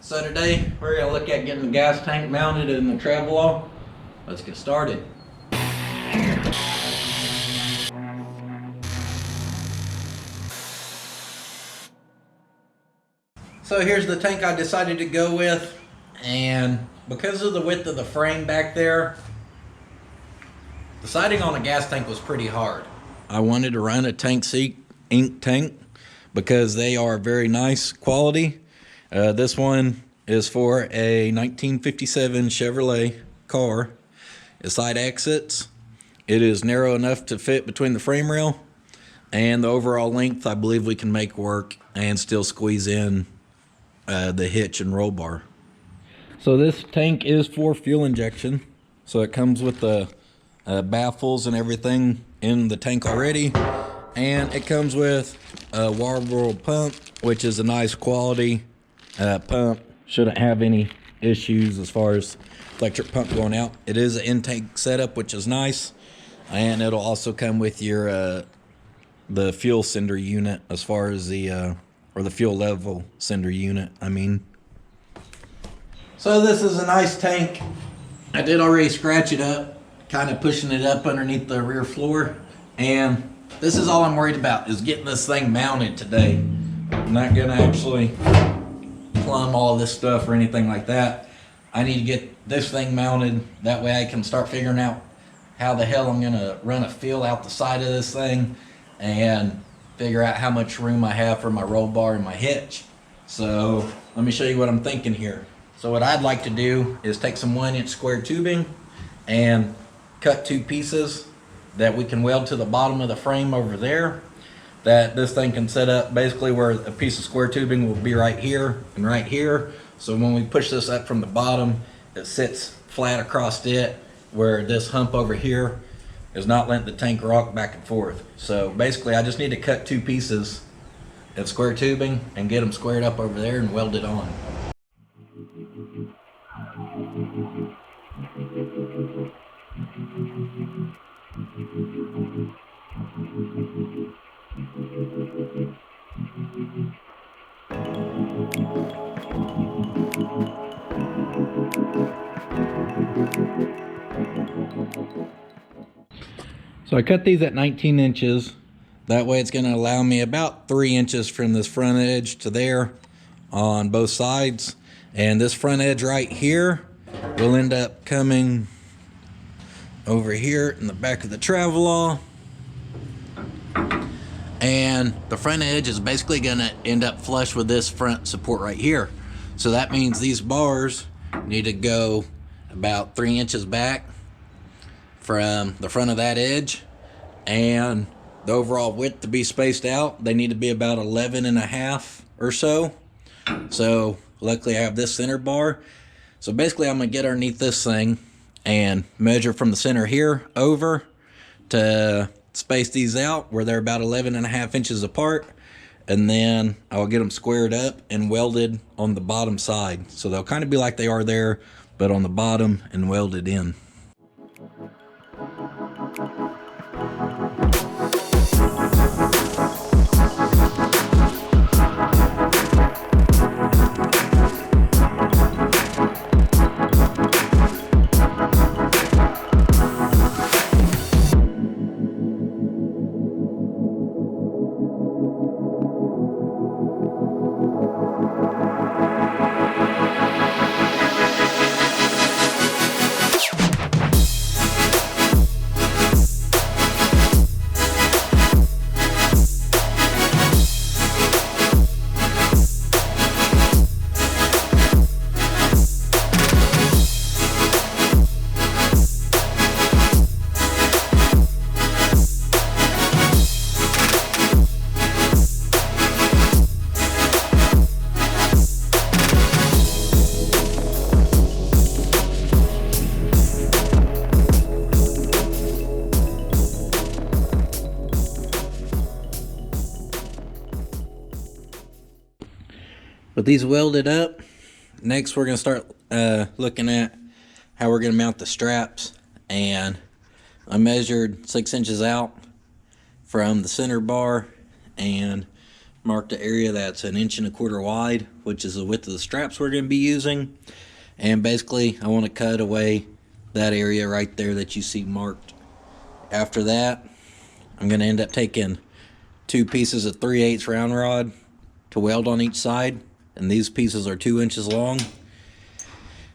So today we're going to look at getting the gas tank mounted in the Travelall. Let's get started. So here's the tank I decided to go with, and because of the width of the frame back there, deciding on a gas tank was pretty hard. I wanted to run a Tankseek ink tank because they are very nice quality. This one is for a 1957 Chevrolet car. It's side exits. It is narrow enough to fit between the frame rail, and the overall length I believe we can make work and still squeeze in the hitch and roll bar. So this tank is for fuel injection. So it comes with the baffles and everything in the tank already, and it comes with a Marlboro pump, which is a nice quality pump. Shouldn't have any issues as far as electric pump going out. It is an intake setup, which is nice, and it'll also come with your the fuel sender unit, as far as the or the fuel level sender unit, I mean. So this is a nice tank. I did already scratch it up, kind of pushing it up underneath the rear floor, and this is all I'm worried about, is getting this thing mounted today. I'm not gonna actually plumb all this stuff or anything like that. I need to get this thing mounted, that way I can start figuring out how the hell I'm gonna run a feel out the side of this thing and figure out how much room I have for my roll bar and my hitch. So let me show you what I'm thinking here. So what I'd like to do is take some 1-inch square tubing and cut 2 pieces that we can weld to the bottom of the frame over there, that this thing can set up basically where a piece of square tubing will be right here and right here. So when we push this up from the bottom, it sits flat across it, where this hump over here is not letting the tank rock back and forth. So basically I just need to cut 2 pieces of square tubing and get them squared up over there and weld it on. So I cut these at 19 inches. That way it's going to allow me about 3 inches from this front edge to there on both sides. And this front edge right here will end up coming over here in the back of the Travelall. And the front edge is basically going to end up flush with this front support right here. So that means these bars need to go about 3 inches back from the front of that edge, and the overall width to be spaced out, they need to be about 11.5 or so. So luckily I have this center bar. So basically I'm gonna get underneath this thing and measure from the center here over to space these out where they're about 11.5 inches apart, and then I'll get them squared up and welded on the bottom side. So they'll kind of be like they are there, but on the bottom and welded in. With these welded up, next we're going to start looking at how we're going to mount the straps. And I measured 6 inches out from the center bar and marked the area that's 1.25 inches wide, which is the width of the straps we're going to be using. And basically, I want to cut away that area right there that you see marked. After that, I'm going to end up taking 2 pieces of 3/8 round rod to weld on each side, and these pieces are 2 inches long.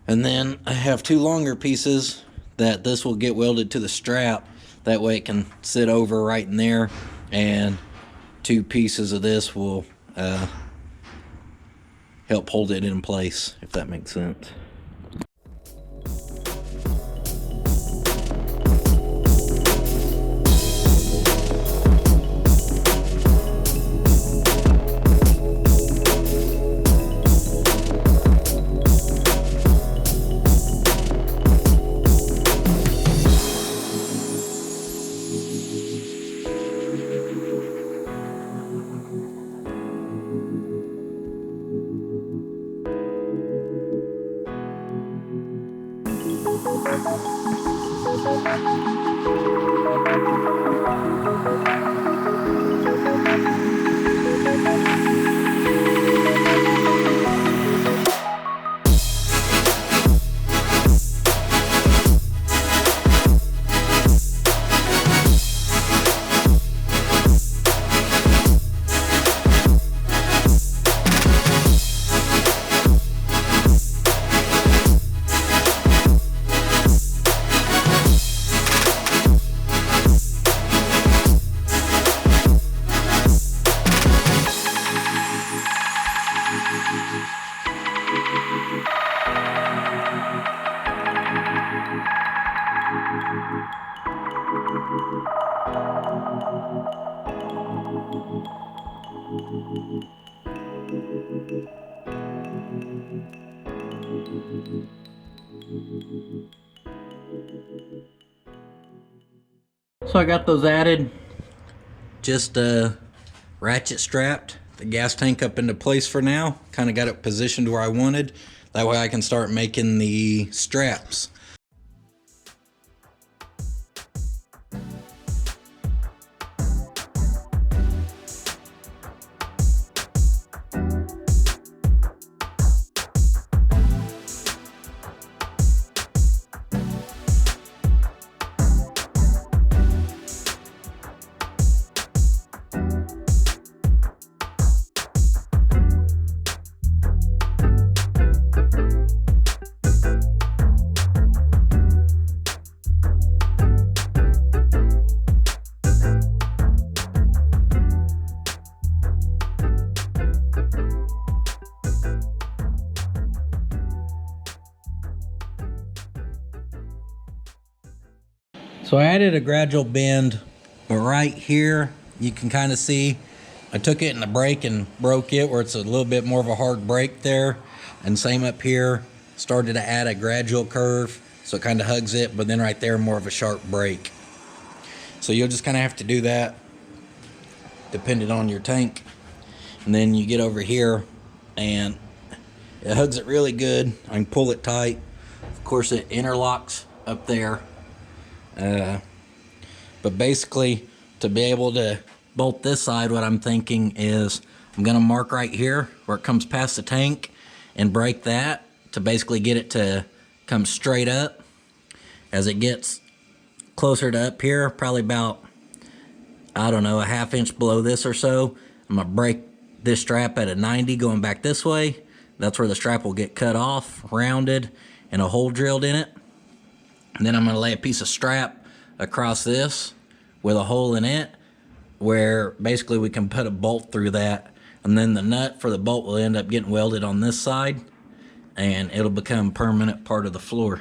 And then I have 2 longer pieces that this will get welded to the strap. That way it can sit over right in there, and 2 pieces of this will help hold it in place, if that makes sense. So I got those added, just ratchet strapped the gas tank up into place for now. Kind of got it positioned where I wanted. That way I can start making the straps. So I added a gradual bend, but right here you can kind of see I took it in the brake and broke it where it's a little bit more of a hard break there, and same up here, started to add a gradual curve so it kind of hugs it, but then right there more of a sharp break. So you'll just kind of have to do that depending on your tank. And then you get over here and it hugs it really good. I can pull it tight. Of course it interlocks up there. But basically, to be able to bolt this side, what I'm thinking is I'm gonna mark right here where it comes past the tank and break that to basically get it to come straight up. As it gets closer to up here, probably about, I don't know, a 1/2 inch below this or so, I'm gonna break this strap at a 90 going back this way. That's where the strap will get cut off, rounded, and a hole drilled in it. And then I'm going to lay a piece of strap across this with a hole in it where basically we can put a bolt through that, and then the nut for the bolt will end up getting welded on this side and it'll become permanent part of the floor.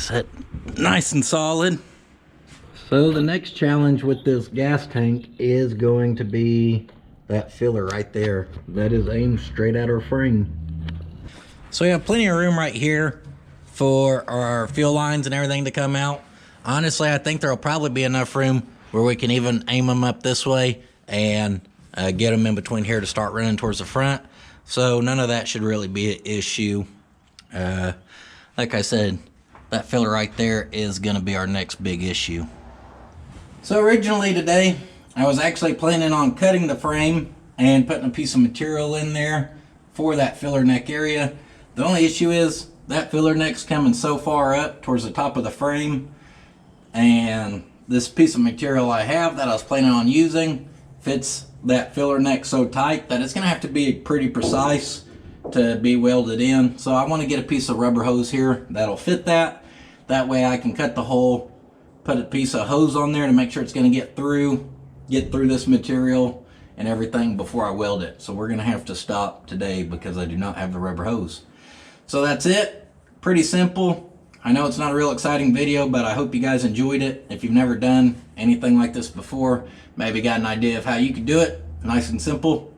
set nice and solid. So the next challenge with this gas tank is going to be that filler right there. That is aimed straight at our frame. So we have plenty of room right here for our fuel lines and everything to come out. Honestly, I think there'll probably be enough room where we can even aim them up this way and get them in between here to start running towards the front. So none of that should really be an issue. Like I said, that filler right there is going to be our next big issue. So originally today, I was actually planning on cutting the frame and putting a piece of material in there for that filler neck area. The only issue is that filler neck's coming so far up towards the top of the frame, and this piece of material I have that I was planning on using fits that filler neck so tight that it's going to have to be pretty precise to be welded in. So I want to get a piece of rubber hose here that'll fit that. That way I can cut the hole, put a piece of hose on there to make sure it's going to get through this material and everything before I weld it. So we're going to have to stop today because I do not have the rubber hose. So that's it. Pretty simple. I know it's not a real exciting video, but I hope you guys enjoyed it. If you've never done anything like this before, maybe got an idea of how you could do it. Nice and simple.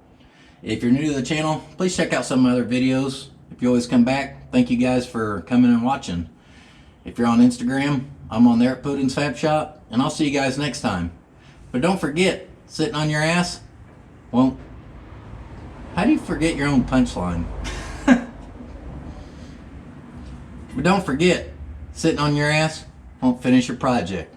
If you're new to the channel, please check out some other videos. If you always come back, thank you guys for coming and watching. If you're on Instagram, I'm on there at Putin's Fab Shop, and I'll see you guys next time. But don't forget, sitting on your ass, well, how do you forget your own punchline? But don't forget, sitting on your ass won't finish your project.